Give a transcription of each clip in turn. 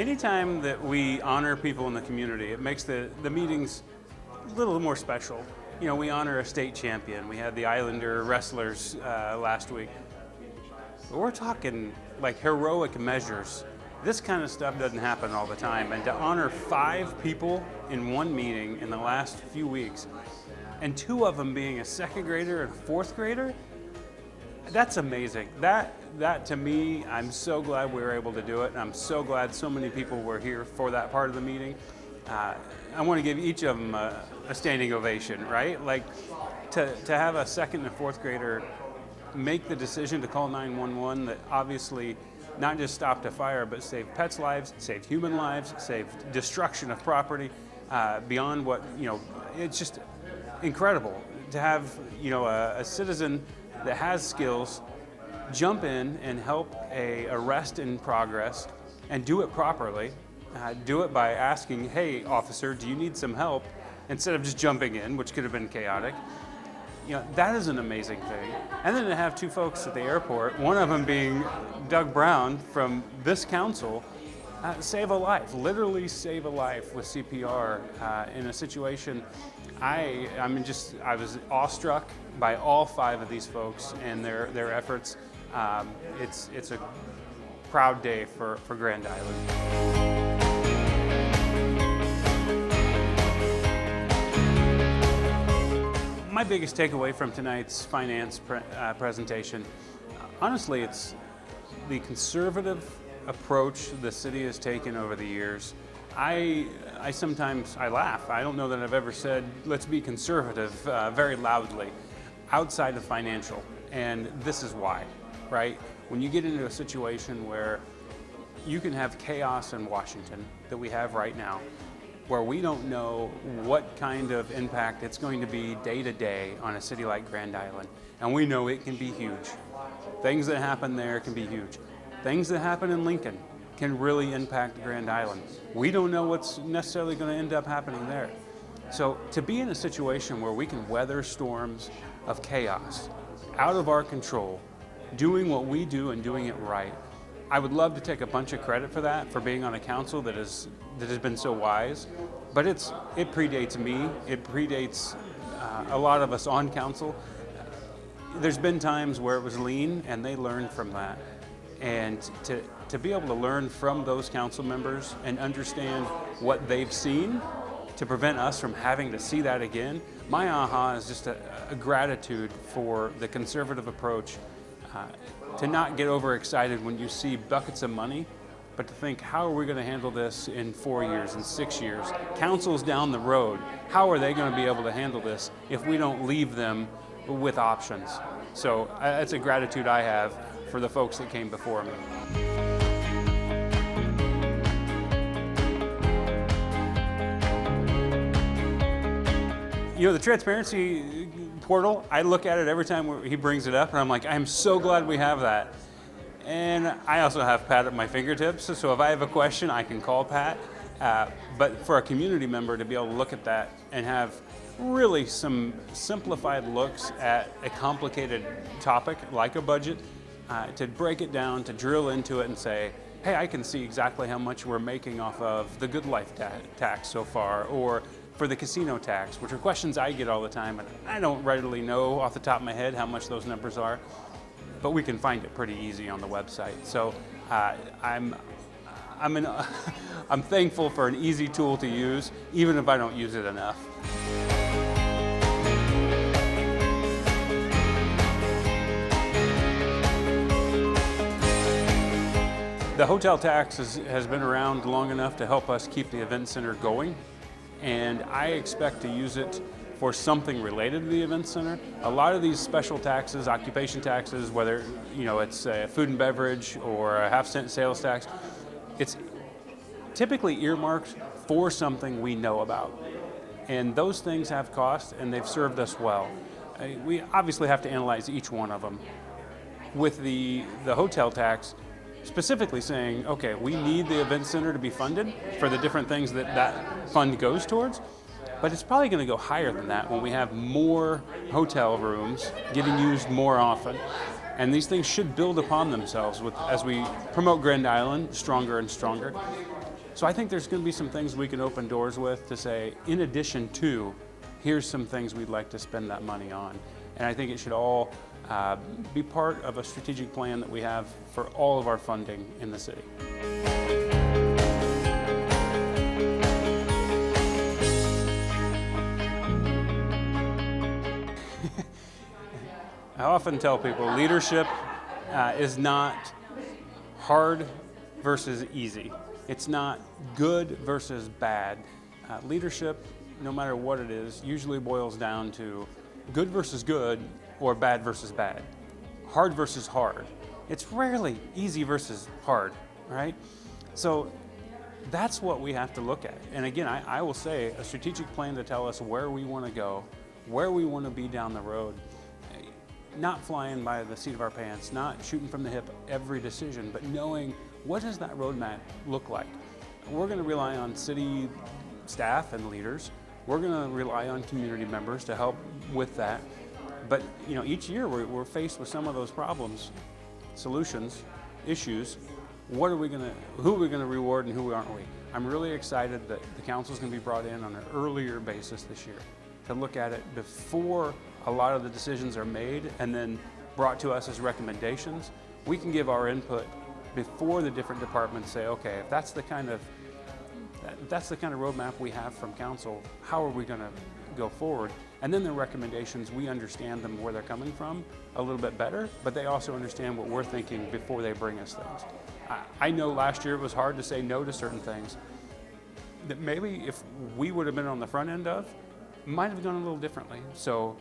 Anytime that we honor people in the community, it makes the meetings a little more special. You know, we honor a state champion. We had the Islander wrestlers last week. But we're talking like heroic measures. This kind of stuff doesn't happen all the time. And to honor 5 people in one meeting in the last few weeks, and 2 of them being a 2nd grader and a 4th grader, that's amazing. That to me, I'm so glad we were able to do it. And I'm so glad so many people were here for that part of the meeting. I want to give each of them a standing ovation, right? Like to have a 2nd and 4th grader make the decision to call 911 that obviously not just stopped a fire, but saved pets' lives, saved human lives, saved destruction of property beyond what, it's just incredible to have, a citizen that has skills jump in and help a arrest in progress and do it properly. Do it by asking, hey, officer, do you need some help? Instead of just jumping in, which could have been chaotic. That is an amazing thing. And then to have 2 folks at the airport, one of them being Doug Brown from this council, save a life, literally save a life with CPR in a situation. I was awestruck by all 5 of these folks and their efforts. It's a proud day for Grand Island. My biggest takeaway from tonight's finance presentation, honestly, it's the conservative approach the city has taken over the years. I sometimes laugh. I don't know that I've ever said, let's be conservative very loudly outside of financial. And this is why, right? When you get into a situation where you can have chaos in Washington that we have right now, where we don't know what kind of impact it's going to be day to day on a city like Grand Island. And we know it can be huge. Things that happen there can be huge. Things that happen in Lincoln can really impact Grand Island. We don't know what's necessarily going to end up happening there. So to be in a situation where we can weather storms of chaos, out of our control, doing what we do and doing it right, I would love to take a bunch of credit for that, for being on a council that has been so wise. But it predates me. It predates a lot of us on council. There's been times where it was lean, and they learned from that. And to be able to learn from those council members and understand what they've seen to prevent us from having to see that again, my aha is just a gratitude for the conservative approach. To not get overexcited when you see buckets of money, but to think, how are we going to handle this in 4 years, in 6 years? Councils down the road, how are they going to be able to handle this if we don't leave them with options? So that's a gratitude I have for the folks that came before me. The transparency portal, I look at it every time he brings it up, and I'm like, I'm so glad we have that. And I also have Pat at my fingertips, so if I have a question, I can call Pat. But for a community member to be able to look at that and have really some simplified looks at a complicated topic like a budget, to break it down, to drill into it and say, hey, I can see exactly how much we're making off of the Good Life tax so far, or for the casino tax, which are questions I get all the time, and I don't readily know off the top of my head how much those numbers are, but we can find it pretty easy on the website. So I'm thankful for an easy tool to use, even if I don't use it enough. The hotel tax has been around long enough to help us keep the event center going. And I expect to use it for something related to the event center. A lot of these special taxes, occupation taxes, whether it's food and beverage or a half-cent sales tax, it's typically earmarked for something we know about. And those things have cost, and they've served us well. We obviously have to analyze each one of them. With the hotel tax, specifically saying, okay, we need the event center to be funded for the different things that fund goes towards, but it's probably going to go higher than that when we have more hotel rooms getting used more often. And these things should build upon themselves as we promote Grand Island stronger and stronger. So I think there's going to be some things we can open doors with to say, in addition to, here's some things we'd like to spend that money on. And I think it should all be part of a strategic plan that we have for all of our funding in the city. I often tell people leadership is not hard versus easy. It's not good versus bad. Leadership, no matter what it is, usually boils down to good versus good or bad versus bad, hard versus hard. It's rarely easy versus hard, right? So that's what we have to look at. And again, I will say a strategic plan to tell us where we want to go, where we want to be down the road. Not flying by the seat of our pants, not shooting from the hip every decision, but knowing what does that roadmap look like. We're going to rely on city staff and leaders. We're going to rely on community members to help with that. But each year we're faced with some of those problems, solutions, issues. Who are we going to reward and who aren't we? I'm really excited that the council is going to be brought in on an earlier basis this year to look at it before a lot of the decisions are made and then brought to us as recommendations. We can give our input before the different departments say, okay, if that's the kind of roadmap we have from council, how are we going to go forward? And then the recommendations, we understand them where they're coming from a little bit better, but they also understand what we're thinking before they bring us things. I know last year it was hard to say no to certain things that maybe if we would have been on the front end of, might have gone a little differently. So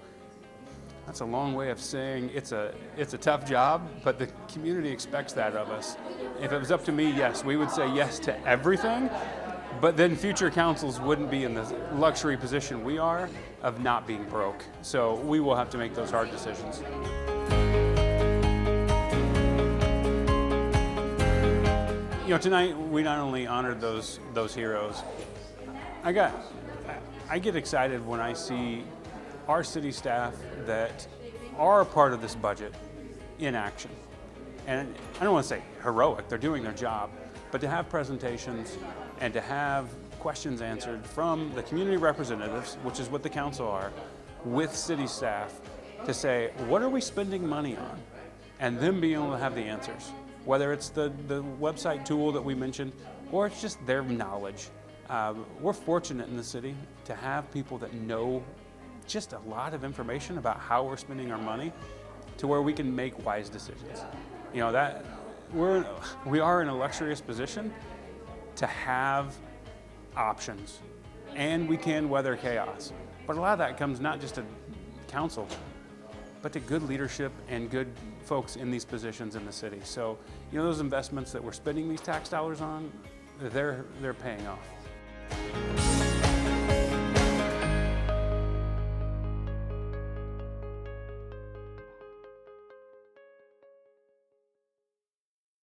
that's a long way of saying it's a tough job, but the community expects that of us. If it was up to me, yes, we would say yes to everything, but then future councils wouldn't be in the luxury position we are of not being broke. So we will have to make those hard decisions. Tonight we not only honored those heroes. I get excited when I see our city staff that are a part of this budget in action. And I don't want to say heroic, they're doing their job, but to have presentations and to have questions answered from the community representatives, which is what the council are, with city staff to say, what are we spending money on? And then being able to have the answers, whether it's the website tool that we mentioned, or it's just their knowledge. We're fortunate in the city to have people that know just a lot of information about how we're spending our money to where we can make wise decisions. That we are in a luxurious position to have options, and we can weather chaos. But a lot of that comes not just to council, but to good leadership and good folks in these positions in the city. So, those investments that we're spending these tax dollars on, they're paying off.